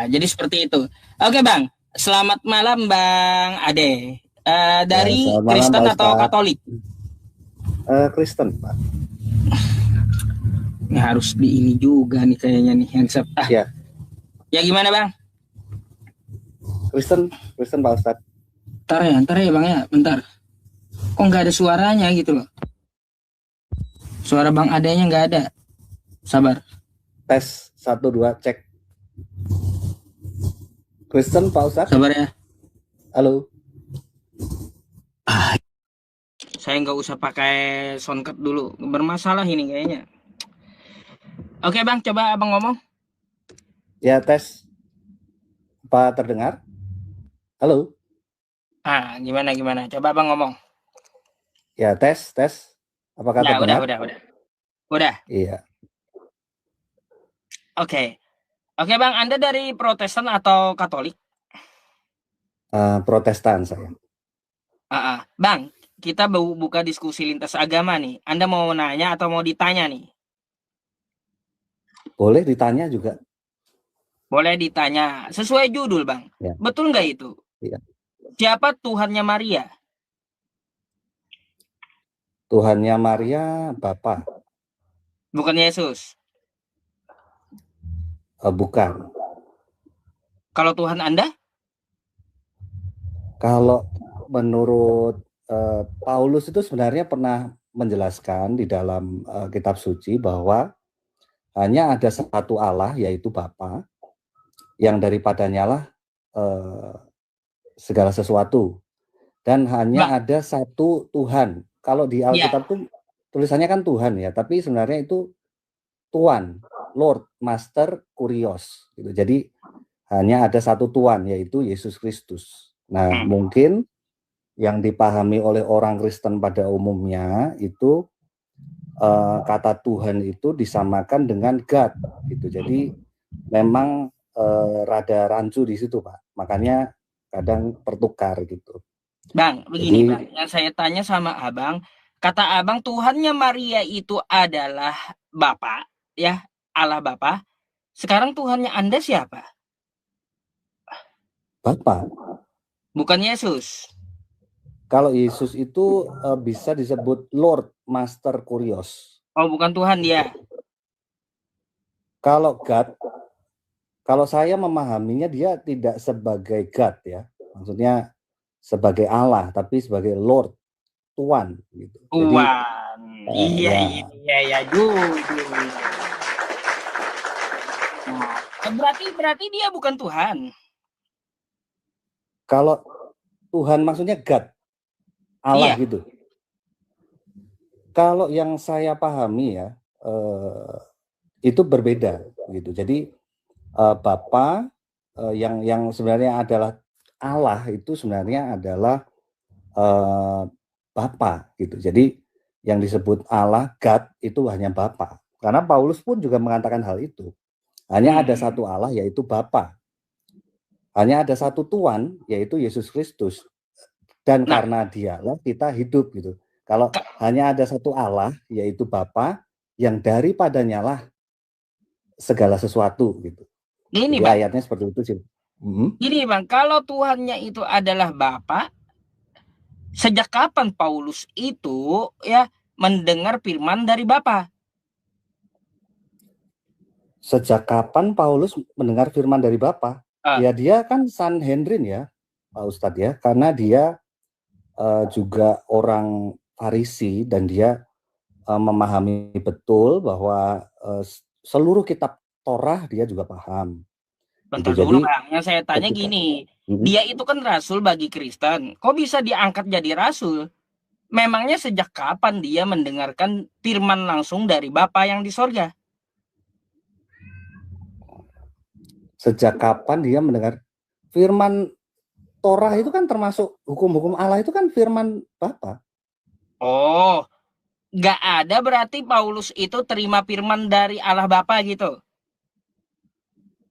jadi seperti itu. Oke Bang, selamat malam Bang Ade. Ya, Dari selamat malam Kristen Pak atau Ustadz. Katolik? Kristen, Pak. Ini harus di ini juga nih kayaknya nih handset. Ya, Ya gimana Bang? Kristen, Kristen Pak Ustadz. Ntar ya Bang ya, bentar. Kok nggak ada suaranya gitu loh? Suara Bang Adenya nggak ada. Sabar. Tes 1 2 cek. Kristen Pak Ustadz. Sabar ya. Halo. Saya nggak usah pakai soundcard dulu. Bermasalah ini kayaknya. Oke Bang, coba Abang ngomong. Ya, tes. Apa terdengar? Halo. Gimana? Coba Abang ngomong. Ya, tes. Apakah Ya, terdengar? Udah. Iya. Oke. Oke Bang, Anda dari Protestan atau Katolik? Protestan saya. Bang, kita buka diskusi lintas agama nih. Anda mau nanya atau mau ditanya nih? Boleh ditanya juga. Boleh ditanya. Sesuai judul Bang. Ya. Betul nggak itu? Iya. Siapa Tuhannya Maria? Tuhannya Maria, Bapa. Bukan Yesus. Bukan. Kalau Tuhan Anda? Kalau menurut Paulus itu sebenarnya pernah menjelaskan di dalam kitab suci bahwa hanya ada satu Allah, yaitu Bapa, yang daripadanya lah segala sesuatu, dan hanya ada satu Tuhan. Kalau di Alkitab tuh tulisannya kan Tuhan ya, tapi sebenarnya itu Tuan, Lord, Master, Kurios gitu. Jadi hanya ada satu Tuhan, yaitu Yesus Kristus. Nah, mungkin yang dipahami oleh orang Kristen pada umumnya itu kata Tuhan itu disamakan dengan God gitu. Jadi memang rada rancu di situ, Pak. Makanya kadang tertukar gitu. Bang, begini Bang, yang saya tanya sama Abang, kata Abang Tuhannya Maria itu adalah Bapa, ya, Allah Bapa. Sekarang Tuhannya Anda siapa? Bapa. Bukan Yesus. Kalau Yesus itu bisa disebut Lord, Master, Kurios. Oh, bukan Tuhan dia. Kalau God, kalau saya memahaminya dia tidak sebagai God ya. Maksudnya sebagai Allah, tapi sebagai Lord, Tuan gitu. Tuan. Iya, jujur. Berarti dia bukan Tuhan. Kalau Tuhan maksudnya God, Allah gitu. Kalau yang saya pahami ya, itu berbeda gitu. Jadi Bapa yang sebenarnya adalah Allah itu sebenarnya adalah Bapa gitu. Jadi yang disebut Allah, God itu hanya Bapa. Karena Paulus pun juga mengatakan hal itu. Hanya ada satu Allah, yaitu Bapa. Hanya ada satu Tuhan, yaitu Yesus Kristus. Dan karena dialah kita hidup gitu. Kalau hanya ada satu Allah, yaitu Bapa, yang daripadanya lah segala sesuatu gitu. Ini jadi Bang, ayatnya seperti itu sih. Gini Bang, kalau Tuhannya itu adalah Bapa, sejak kapan Paulus itu ya mendengar firman dari Bapa? Sejak kapan Paulus mendengar firman dari Bapa? Ya dia kan Sanhedrin ya, Pak Ustadz ya, karena dia juga orang Farisi dan dia memahami betul bahwa seluruh kitab Torah dia juga paham. Bentar dulu Bang, yang saya tanya gini, dia itu kan rasul bagi Kristen, kok bisa diangkat jadi rasul? Memangnya sejak kapan dia mendengarkan firman langsung dari Bapa yang di sorga? Sejak kapan dia mendengar firman Torah itu kan termasuk hukum-hukum Allah itu kan firman Bapa. Oh, nggak ada berarti Paulus itu terima firman dari Allah Bapa gitu?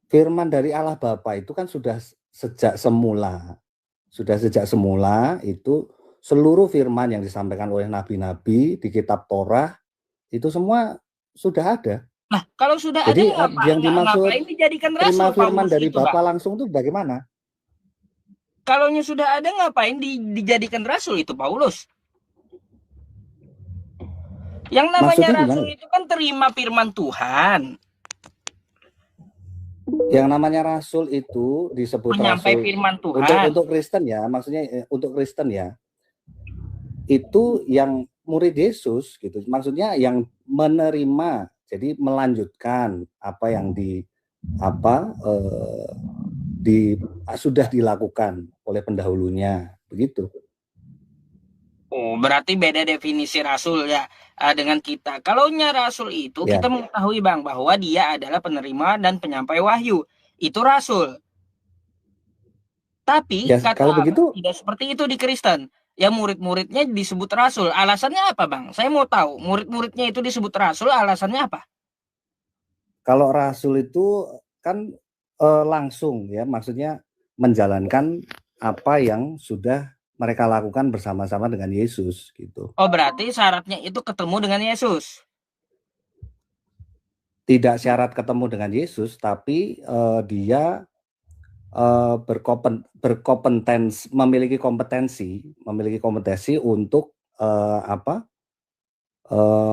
Firman dari Allah Bapa itu kan sudah sejak semula. Sudah sejak semula itu seluruh firman yang disampaikan oleh nabi-nabi di kitab Torah itu semua sudah ada. Nah, kalau sudah Jadi ada yang dimaksud ngapain dijadikan terima rasul firman Paulus dari itu, Bapa Bang? langsung tuh bagaimana? Kalau sudah ada ngapain dijadikan rasul itu Paulus? Yang namanya Maksudnya gimana? rasul itu kan terima firman Tuhan. Yang namanya rasul itu disebut Penyampai rasul firman Tuhan. untuk Kristen ya, maksudnya untuk Kristen ya. Itu yang murid Yesus gitu. Maksudnya yang menerima, jadi melanjutkan apa yang sudah dilakukan oleh pendahulunya, begitu. Oh, berarti beda definisi rasul ya dengan kita. Kalau rasul itu Ya. kita mengetahui Bang bahwa dia adalah penerima dan penyampai wahyu. Itu rasul. Tapi Ya, kata kalau Abang begitu tidak seperti itu di Kristen. Ya murid-muridnya disebut rasul. Alasannya apa Bang? Saya mau tahu. Murid-muridnya itu disebut rasul, alasannya apa? kalau rasul itu kan langsung ya, maksudnya menjalankan apa yang sudah mereka lakukan bersama-sama dengan Yesus gitu. Oh, berarti syaratnya itu ketemu dengan Yesus. Tidak syarat ketemu dengan Yesus, tapi dia memiliki kompetensi untuk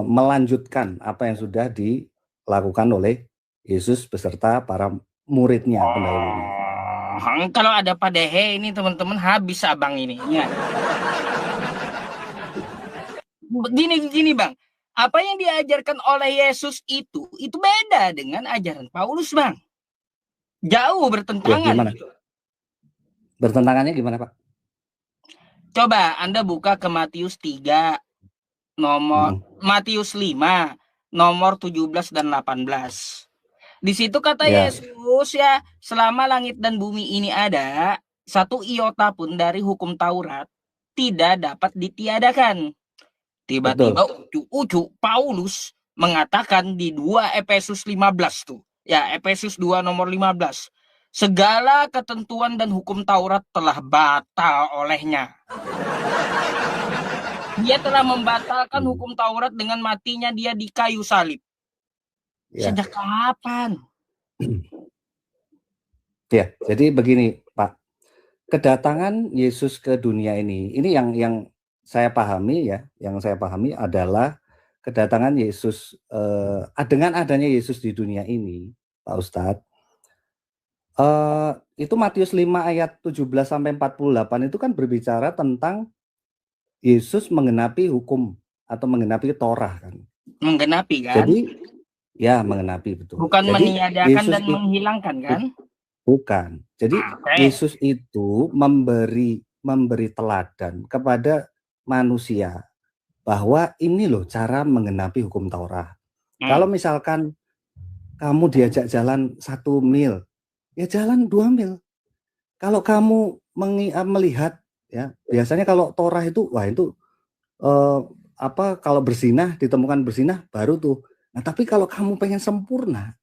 melanjutkan apa yang sudah dilakukan oleh Yesus beserta para muridnya pendahulunya. Kalau ada Padehe ini teman-teman habis Abang ini. Ya. Gini Bang, apa yang diajarkan oleh Yesus itu beda dengan ajaran Paulus Bang. Jauh bertentangan. Ya, gimana? Bertentangannya gimana Pak? Coba Anda buka ke Matius 3, Matius 5, nomor 17 dan 18. Di situ kata Yesus ya, selama langit dan bumi ini ada, satu iota pun dari hukum Taurat tidak dapat ditiadakan. Tiba-tiba ucu Paulus mengatakan di 2 Efesus 15 tuh. Ya, Efesus 2 nomor 15. Segala ketentuan dan hukum Taurat telah batal olehnya. Dia telah membatalkan hukum Taurat dengan matinya dia di kayu salib. Ya. Sejak kapan? Ya, jadi begini Pak. Kedatangan Yesus ke dunia ini yang saya pahami ya, yang saya pahami adalah kedatangan Yesus dengan adanya Yesus di dunia ini, Pak Ustadz. Itu Matius 5 ayat 17 sampai 48 itu kan berbicara tentang Yesus menggenapi hukum atau menggenapi Torah kan. Menggenapi kan? Jadi ya menggenapi betul. Bukan jadi, meniadakan Yesus dan menghilangkan kan? Bukan. Jadi Yesus itu memberi teladan kepada manusia bahwa ini loh cara menggenapi hukum Taurat. Kalau misalkan kamu diajak jalan 1 mil, ya jalan 2 mil. Kalau kamu melihat ya, biasanya kalau Torah itu kalau berzinah ditemukan berzinah baru tuh. Nah, tapi kalau kamu pengen sempurna,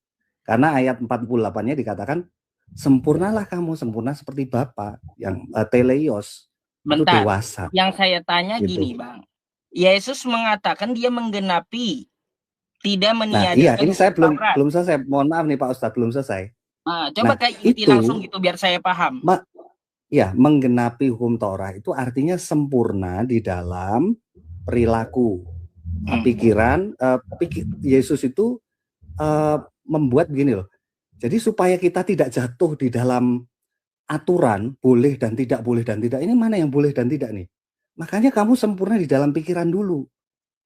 karena ayat 48-nya dikatakan sempurnalah kamu, sempurna seperti Bapa yang teleios. Bentar, itu dewasa. Yang saya tanya gitu. Gini Bang, Yesus mengatakan dia menggenapi, tidak meniadakan. Nah iya, ini saya belum selesai, mohon maaf nih Pak Ustadz, belum selesai. Coba kayak inti langsung gitu biar saya paham. Ya, menggenapi hukum Torah itu artinya sempurna di dalam perilaku, pikiran. Yesus itu membuat begini loh. Jadi supaya kita tidak jatuh di dalam aturan boleh dan tidak boleh dan tidak. Ini mana yang boleh dan tidak nih? Makanya kamu sempurna di dalam pikiran dulu.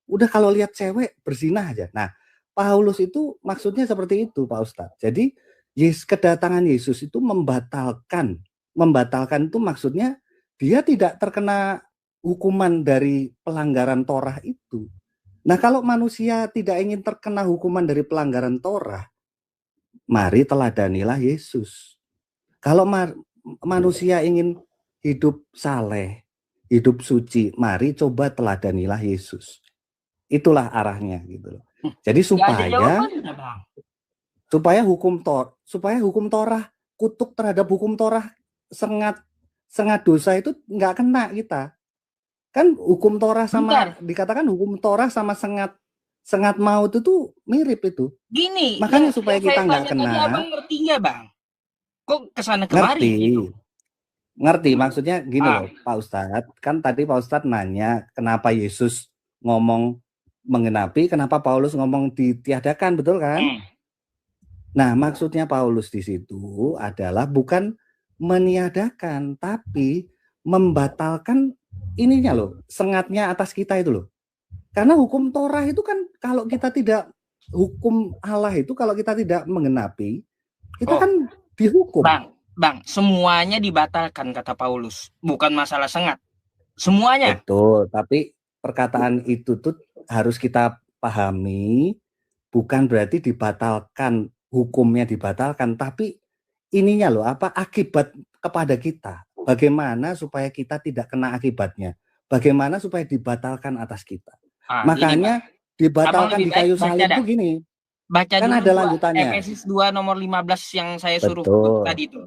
Udah kalau lihat cewek berzinah aja. Nah, Paulus itu maksudnya seperti itu Pak Ustadz. Jadi kedatangan Yesus itu membatalkan itu maksudnya dia tidak terkena hukuman dari pelanggaran Torah itu. Nah, kalau manusia tidak ingin terkena hukuman dari pelanggaran Torah, mari teladanilah Yesus. Kalau manusia ingin hidup saleh, hidup suci, mari coba teladanilah Yesus. Itulah arahnya gitu loh. Jadi supaya hukum Torah, kutuk terhadap hukum Torah sengat dosa itu nggak kena kita. Kan hukum Torah dikatakan hukum Torah sama sengat Sengat maut itu mirip itu. Gini, Makanya supaya kita nggak tadi kena. abang ngerti nggak bang? Kok kesana kemari Ngerti. gitu? Ngerti, maksudnya gini Ah, loh, Pak Ustadz. Kan tadi Pak Ustadz nanya kenapa Yesus ngomong menggenapi, kenapa Paulus ngomong ditiadakan, betul kan? Nah, maksudnya Paulus di situ adalah bukan meniadakan, tapi membatalkan ininya loh, sengatnya atas kita itu loh. Karena hukum Torah itu kan kalau kita tidak, hukum Allah itu kalau kita tidak menggenapi, kita kan dihukum. Bang, semuanya dibatalkan kata Paulus, bukan masalah sengat. Semuanya. Betul, tapi perkataan itu tuh harus kita pahami, bukan berarti dibatalkan, hukumnya dibatalkan, tapi ininya loh, apa akibat kepada kita. Bagaimana supaya kita tidak kena akibatnya? Bagaimana supaya dibatalkan atas kita? Makanya dibatalkan di kayu salib itu gini. Baca kan dulu ada lanjutannya. Efesus 2 nomor 15 yang saya suruh tadi itu.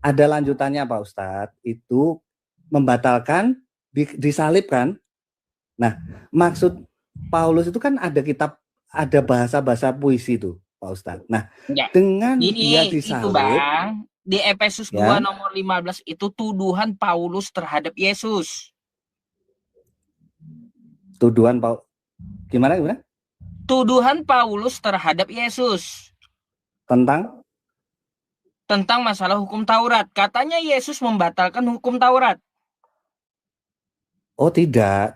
Ada lanjutannya Pak Ustadz, itu membatalkan disalibkan. Nah, maksud Paulus itu kan ada kitab, ada bahasa-bahasa puisi itu Pak Ustadz. Nah, dengan dia disalib, itu Bang, di Efesus 2 nomor 15 itu tuduhan Paulus terhadap Yesus. Tuduhan Paulus gimana? Tuduhan Paulus terhadap Yesus. Tentang masalah hukum Taurat. Katanya Yesus membatalkan hukum Taurat. Oh, tidak.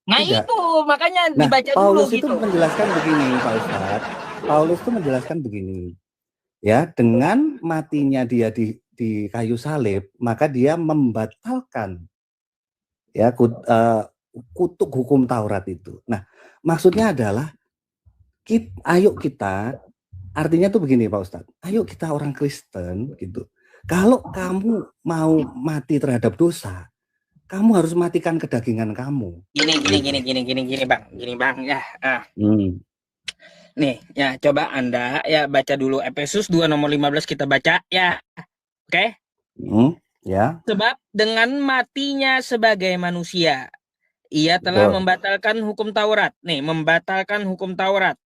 Nah, tidak. itu makanya dibaca Paulus dulu itu gitu. menjelaskan begini, Pak Ustadz. Paulus itu menjelaskan begini. Ya, dengan matinya dia di kayu salib, maka dia membatalkan ya kutuk hukum Taurat itu. Nah, maksudnya adalah ayo kita, artinya tuh begini Pak Ustadz, ayo kita orang Kristen gitu. Kalau kamu mau mati terhadap dosa, kamu harus matikan kedagingan kamu. Gini bang ya. Nih ya, coba Anda ya baca dulu Efesus 2 nomor 15 kita baca ya. Oke? Ya. Sebab dengan matinya sebagai manusia, ia telah membatalkan hukum Taurat. Nih, membatalkan hukum Taurat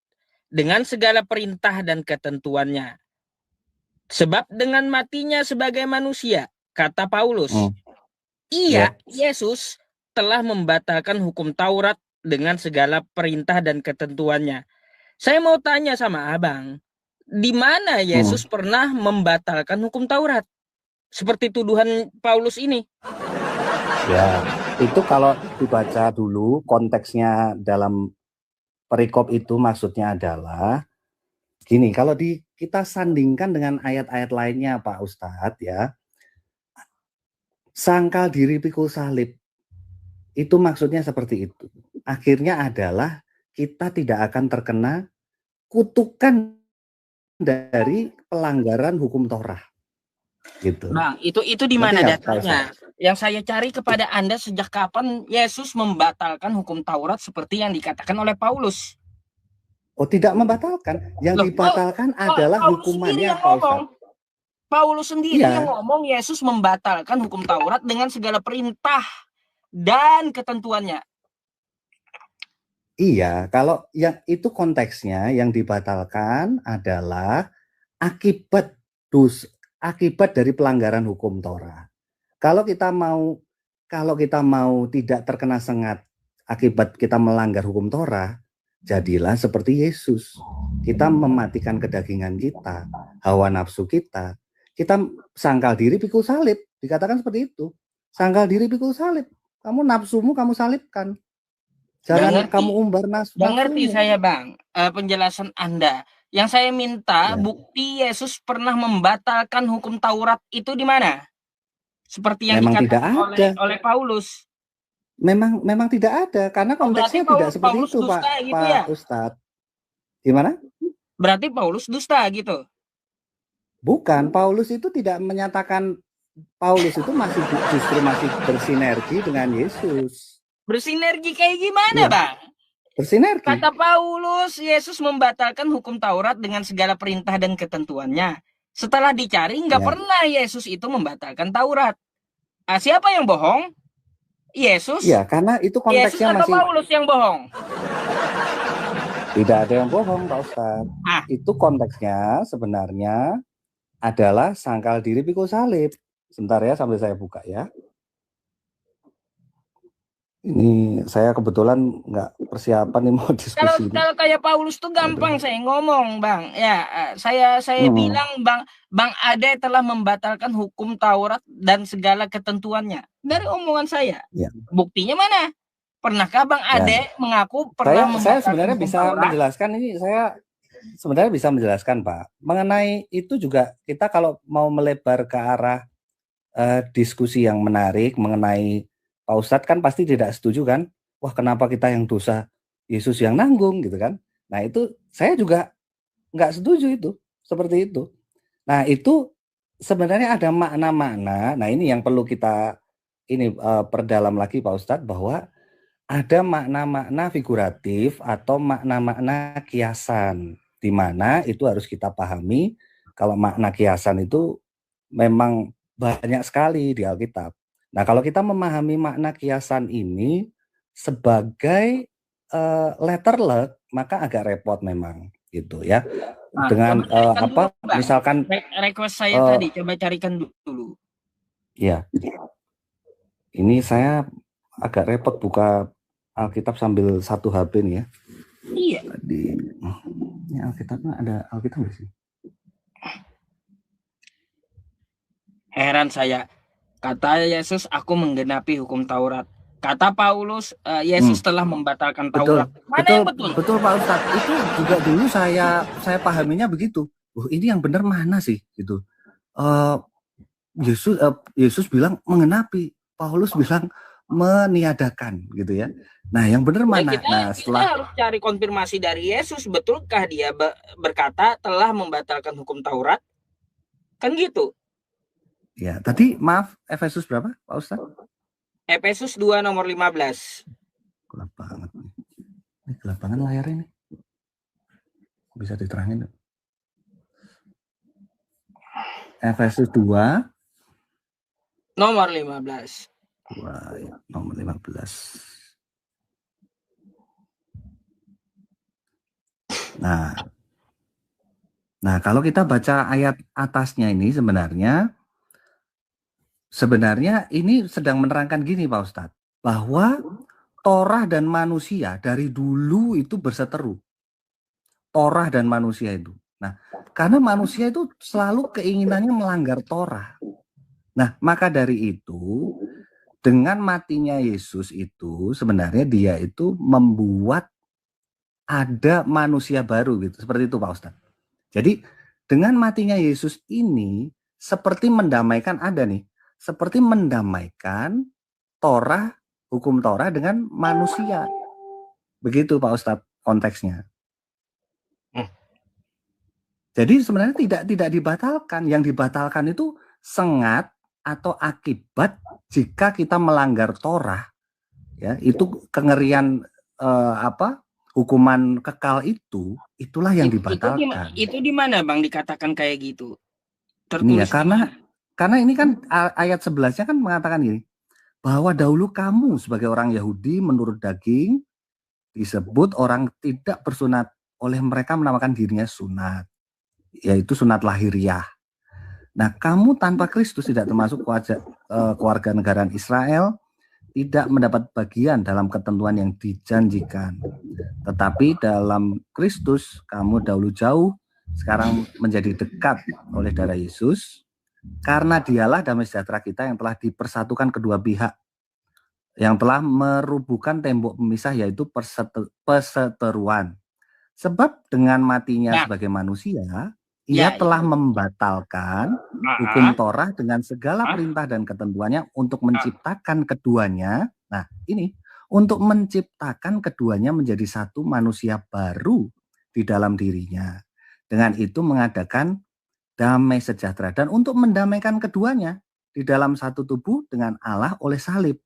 dengan segala perintah dan ketentuannya. Sebab dengan matinya sebagai manusia, kata Paulus, Yesus telah membatalkan hukum Taurat dengan segala perintah dan ketentuannya. Saya mau tanya sama abang, di mana Yesus pernah membatalkan hukum Taurat? Seperti tuduhan Paulus ini. Ya, itu kalau dibaca dulu konteksnya dalam perikop itu maksudnya adalah gini, kalau kita sandingkan dengan ayat-ayat lainnya Pak Ustadz ya, sangkal diri pikul salib, itu maksudnya seperti itu. Akhirnya adalah kita tidak akan terkena kutukan dari pelanggaran hukum Torah. Gitu. Bang, itu di mana datanya? Yang saya cari kepada Anda, sejak kapan Yesus membatalkan hukum Taurat seperti yang dikatakan oleh Paulus? Oh, tidak membatalkan. Yang dibatalkan adalah hukumannya, Pak Ustadz. Paulus sendiri yang ngomong Yesus membatalkan hukum Taurat dengan segala perintah dan ketentuannya. Iya, kalau yang itu konteksnya yang dibatalkan adalah akibat dari pelanggaran hukum Torah. Kalau kita mau tidak terkena sengat akibat kita melanggar hukum Torah, jadilah seperti Yesus. Kita mematikan kedagingan kita, hawa nafsu kita. Kita sangkal diri pikul salib. Dikatakan seperti itu. Sangkal diri pikul salib. Kamu nafsumu kamu salibkan. Jangan kamu umbar nafsu. Mengerti saya Bang, penjelasan Anda. Yang saya minta bukti Yesus pernah membatalkan hukum Taurat itu di mana? Seperti yang dikatakan oleh Paulus. Memang tidak ada, karena konteksnya tidak seperti itu, Pak Ustadz. Gimana? Berarti Paulus dusta gitu? Bukan, Paulus itu tidak menyatakan, Paulus itu justru masih bersinergi dengan Yesus. Bersinergi kayak gimana, Bang? Bersinergi. Kata Paulus, Yesus membatalkan hukum Taurat dengan segala perintah dan ketentuannya. Setelah dicari, nggak pernah Yesus itu membatalkan Taurat. Siapa yang bohong? Yesus? Iya, karena itu konteksnya Yesus atau Paulus yang bohong? Tidak ada yang bohong, Pak Ustadz. Itu konteksnya sebenarnya adalah sangkal diri pikul salib. Sebentar ya, sambil saya buka ya. Ini saya kebetulan nggak persiapan nih mau diskusi. Kalau kayak Paulus tuh gampang saya ngomong, Bang. Ya, saya bilang Bang Ade telah membatalkan hukum Taurat dan segala ketentuannya dari omongan saya. Ya. Buktinya mana? Pernahkah Bang Ade mengaku pernah membatalkan saya sebenarnya hukum bisa Taurat? Menjelaskan ini, saya sebenarnya bisa menjelaskan, Pak. Mengenai itu juga kita kalau mau melebar ke arah diskusi yang menarik mengenai Pak Ustadz kan pasti tidak setuju kan? Wah, kenapa kita yang dosa, Yesus yang nanggung gitu kan? Nah itu saya juga nggak setuju itu, seperti itu. Nah itu sebenarnya ada makna-makna. Nah ini yang perlu kita perdalam lagi Pak Ustadz, bahwa ada makna-makna figuratif atau makna-makna kiasan, di mana itu harus kita pahami. Kalau makna kiasan itu memang banyak sekali di Alkitab. Nah, kalau kita memahami makna kiasan ini sebagai letterlek, maka agak repot memang, gitu ya. Dengan apa? Dulu, misalkan request saya tadi, coba carikan dulu. Ya, ini saya agak repot buka Alkitab sambil satu HP nih ya. Iya. Ini Alkitabnya ada Alkitab nggak sih? Heran saya. Kata Yesus, aku menggenapi hukum Taurat. Kata Paulus, Yesus telah membatalkan Taurat. Betul Pak Ustadz. Itu juga dulu saya pahaminya begitu. Ini yang benar mana sih gitu. Yesus bilang mengenapi, Paulus bilang meniadakan gitu ya. Nah, yang benar mana? Kita harus cari konfirmasi dari Yesus, betulkah dia berkata telah membatalkan hukum Taurat? Kan gitu. Ya, tadi maaf, Efesus berapa, Pak Ustadz? Efesus 2 nomor 15. Gelap banget. Ini gelap banget layarnya nih. Bisa diterangin? Efesus 2 nomor 15. Wah, ya, nomor 15. Nah, kalau kita baca ayat atasnya ini sebenarnya ini sedang menerangkan gini Pak Ustadz, bahwa Torah dan manusia dari dulu itu berseteru. Torah dan manusia itu. Nah, karena manusia itu selalu keinginannya melanggar Torah. Nah, maka dari itu, dengan matinya Yesus itu sebenarnya dia itu membuat ada manusia baru gitu. Seperti itu Pak Ustadz. Jadi dengan matinya Yesus ini seperti mendamaikan seperti mendamaikan Torah, hukum Torah dengan manusia. Begitu Pak Ustadz konteksnya. Jadi sebenarnya tidak dibatalkan. Yang dibatalkan itu sengat atau akibat jika kita melanggar Torah. Ya, itu kengerian hukuman kekal itulah yang dibatalkan. Itu di mana Bang dikatakan kayak gitu? Ini ya, karena ini kan ayat 11-nya kan mengatakan gini, bahwa dahulu kamu sebagai orang Yahudi menurut daging disebut orang tidak bersunat, oleh mereka menamakan dirinya sunat, yaitu sunat lahiriah. Nah, kamu tanpa Kristus tidak termasuk keluarga negaraan Israel, tidak mendapat bagian dalam ketentuan yang dijanjikan. Tetapi dalam Kristus kamu dahulu jauh, sekarang menjadi dekat oleh darah Yesus, karena dialah damai sejahtera kita yang telah dipersatukan kedua pihak, yang telah merubuhkan tembok pemisah, yaitu perseteruan. Sebab dengan matinya sebagai manusia, ia telah membatalkan hukum Torah dengan segala perintah dan ketentuannya untuk menciptakan keduanya. Nah, ini untuk menciptakan keduanya menjadi satu manusia baru di dalam dirinya. Dengan itu mengadakan damai sejahtera, dan untuk mendamaikan keduanya di dalam satu tubuh dengan Allah oleh salib,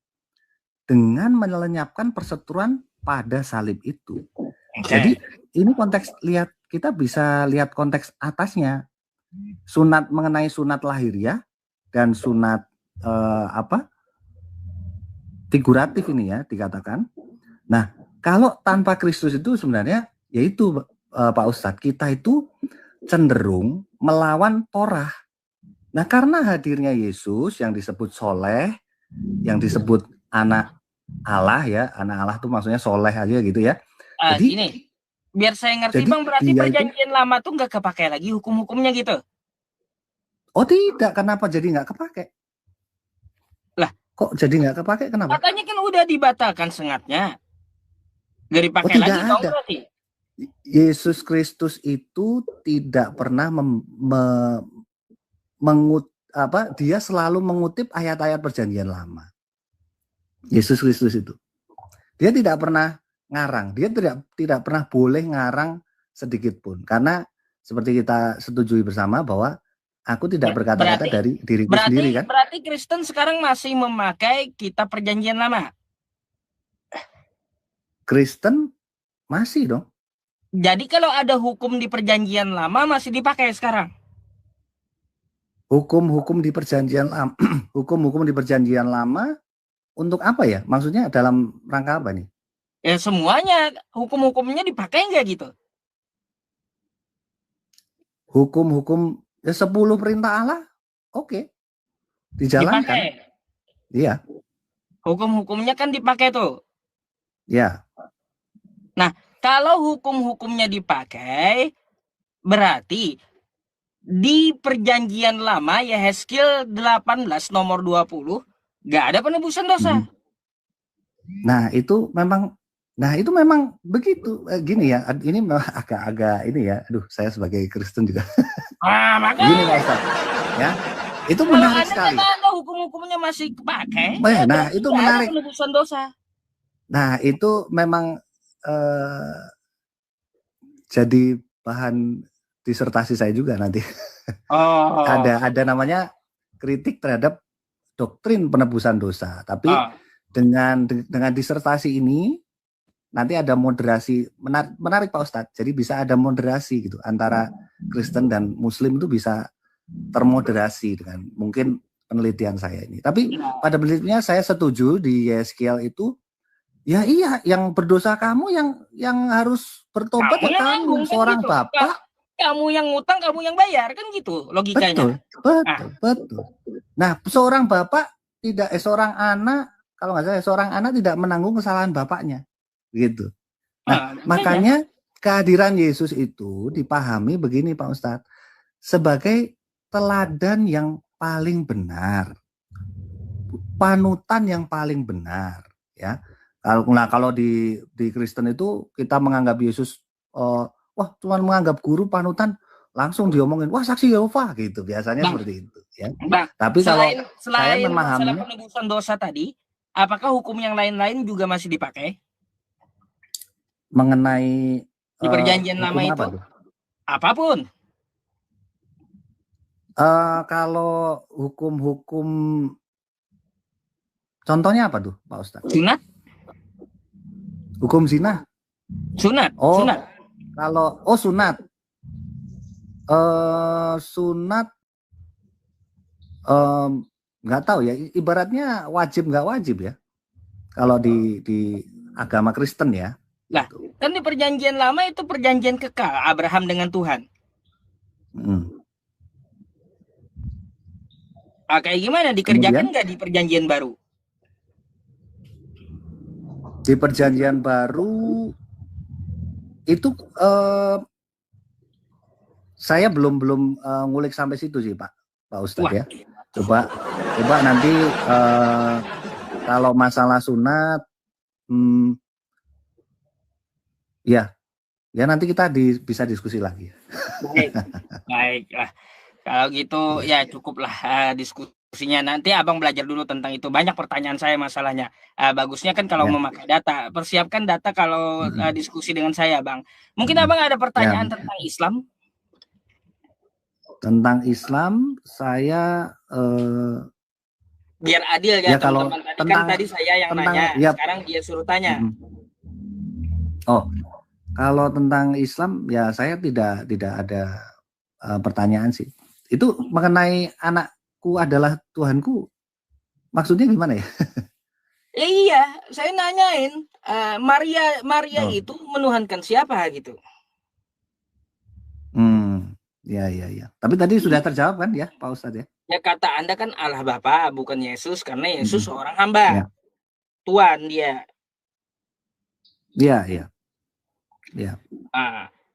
dengan melenyapkan perseteruan pada salib itu. Jadi ini konteks, kita bisa lihat konteks atasnya, sunat, mengenai sunat lahiriah dan sunat figuratif ini ya dikatakan. Nah, kalau tanpa Kristus itu sebenarnya yaitu Pak Ustadz, kita itu cenderung melawan Torah. Nah, karena hadirnya Yesus yang disebut soleh, yang disebut anak Allah ya, anak Allah tuh maksudnya soleh aja gitu ya. Jadi gini, biar saya ngerti Bang, berarti perjanjian lama tuh nggak kepakai lagi hukum-hukumnya gitu? Oh tidak, kenapa jadi nggak kepakai? Lah, kok jadi nggak kepakai? Kenapa? Katanya kan udah dibatalkan sengatnya, nggak dipakai lagi dong berarti. Yesus Kristus itu tidak pernah dia selalu mengutip ayat-ayat perjanjian lama. Yesus Kristus itu. Dia tidak pernah ngarang, dia tidak pernah boleh ngarang sedikit pun. Karena seperti kita setujui bersama bahwa aku tidak berkata-kata dari diriku sendiri kan. Berarti Kristen sekarang masih memakai kitab perjanjian lama? Kristen masih dong. Jadi kalau ada hukum di perjanjian lama masih dipakai sekarang? Hukum-hukum di perjanjian lama, hukum-hukum di perjanjian lama untuk apa ya? Maksudnya dalam rangka apa nih? Ya semuanya, hukum-hukumnya dipakai nggak gitu? Hukum-hukum ya 10 perintah Allah, oke. Dijalankan. Dipakai. Iya. Hukum-hukumnya kan dipakai tuh. Ya. Nah, kalau hukum-hukumnya dipakai, berarti di perjanjian lama Yehezkiel 18 nomor 20 nggak ada penebusan dosa. Nah, itu memang begitu. Gini ya, ini agak-agak ini ya. Aduh, saya sebagai Kristen juga. Makanya. Gini Pak Ustaz. Ya. Itu menarik sekali. Kalau hukum-hukumnya masih kepakai, nah, itu menarik. Ada penebusan dosa. Nah, itu memang jadi bahan disertasi saya juga nanti. Ada namanya kritik terhadap doktrin penebusan dosa. Tapi dengan disertasi ini nanti ada moderasi, menarik Pak Ustadz. Jadi bisa ada moderasi gitu antara Kristen dan Muslim, itu bisa termoderasi dengan mungkin penelitian saya ini. Tapi pada penelitiannya saya setuju di Yehezkiel itu. Ya iya, yang berdosa kamu yang harus bertobat ya kamu, seorang gitu. Bapak. Kamu yang ngutang, kamu yang bayar, kan gitu logikanya. Betul. Nah, seorang bapak seorang anak, kalau nggak salah seorang anak tidak menanggung kesalahan bapaknya, gitu. Nah, makanya kehadiran Yesus itu dipahami begini Pak Ustadz, sebagai teladan yang paling benar, panutan yang paling benar, ya. Kalau di Kristen itu kita menganggap Yesus cuma menganggap guru panutan, langsung diomongin wah saksi Yehova gitu, biasanya seperti itu ya. Tapi kalau saya memahami masalah penebusan dosa tadi, apakah hukum yang lain-lain juga masih dipakai? Mengenai di perjanjian lama itu apapun. Kalau hukum-hukum contohnya apa tuh Pak Ustadz? Sunat. Hukum zina? Sunat. Sunat. Kalau sunat. Sunat nggak tahu ya, ibaratnya wajib nggak wajib ya. Kalau di agama Kristen ya. Lah, kan di perjanjian lama itu perjanjian kekal Abraham dengan Tuhan. Kayak gimana dikerjakan nggak di perjanjian baru? Di perjanjian baru itu saya belum ngulik sampai situ sih Pak Ustadz ya. Coba nanti kalau masalah sunat ya nanti kita bisa diskusi lagi. Baik. Kalau gitu ya cukuplah diskusinya. Nanti Abang belajar dulu tentang itu. Banyak pertanyaan saya masalahnya. Bagusnya kan kalau memakai data, persiapkan data kalau diskusi dengan saya, Bang. Mungkin Abang ada pertanyaan tentang Islam? Tentang Islam, saya biar adil ya teman-teman. Tadi saya yang nanya, sekarang dia suruh tanya. Kalau tentang Islam ya saya tidak ada pertanyaan sih. Itu mengenai anakku adalah Tuhanku, maksudnya gimana ya? Ya iya, saya nanyain, Maria itu menuhankan siapa gitu? Ya. Tapi tadi sudah terjawab kan ya, Pak Ustadz ya? Ya kata Anda kan Allah Bapa, bukan Yesus, karena Yesus seorang hamba. Ya. Tuhan dia. Iya.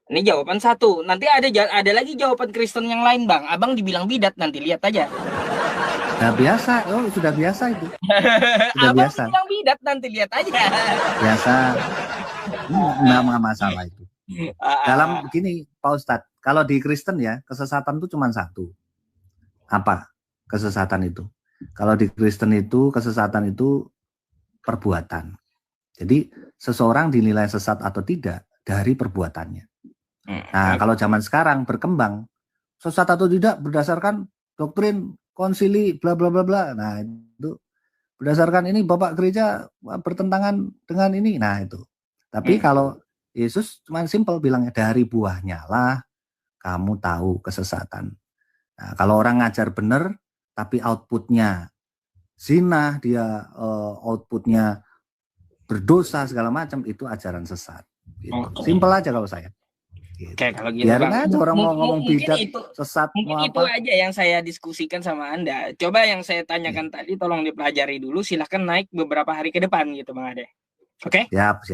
Ini jawaban satu. Nanti ada lagi jawaban Kristen yang lain, Bang. Abang dibilang bidat, nanti lihat aja. Sudah biasa, sudah biasa itu. Sudah Abang biasa. dibilang bidat, nanti lihat aja. Biasa. Nggak masalah itu. Dalam begini, Pak Ustadz, kalau di Kristen ya, kesesatan itu cuma satu. Apa kesesatan itu? Kalau di Kristen itu, kesesatan itu perbuatan. Jadi, seseorang dinilai sesat atau tidak dari perbuatannya. Nah, kalau zaman sekarang berkembang, sesat atau tidak berdasarkan doktrin konsili bla bla bla bla. Nah, itu berdasarkan ini Bapak gereja bertentangan dengan ini. Nah, itu. Tapi kalau Yesus cuma simpel bilangnya, dari buahnya lah kamu tahu kesesatan. Nah, kalau orang ngajar benar tapi outputnya zina, dia outputnya berdosa segala macam, itu ajaran sesat. Gitu. Simpel aja kalau saya. Gitu. Oke, kalau gitu, biarin Bang. aja orang mau ngomong bidat, sesat, mungkin mau itu apa. aja yang saya diskusikan sama Anda. Coba yang saya tanyakan tadi tolong dipelajari dulu, silahkan naik beberapa hari ke depan gitu, Bang Ade. Oke? Siap.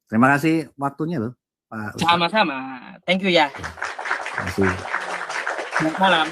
Terima kasih waktunya loh, Pak Ustadz. Sama-sama. Thank you ya. Terima kasih. Selamat malam.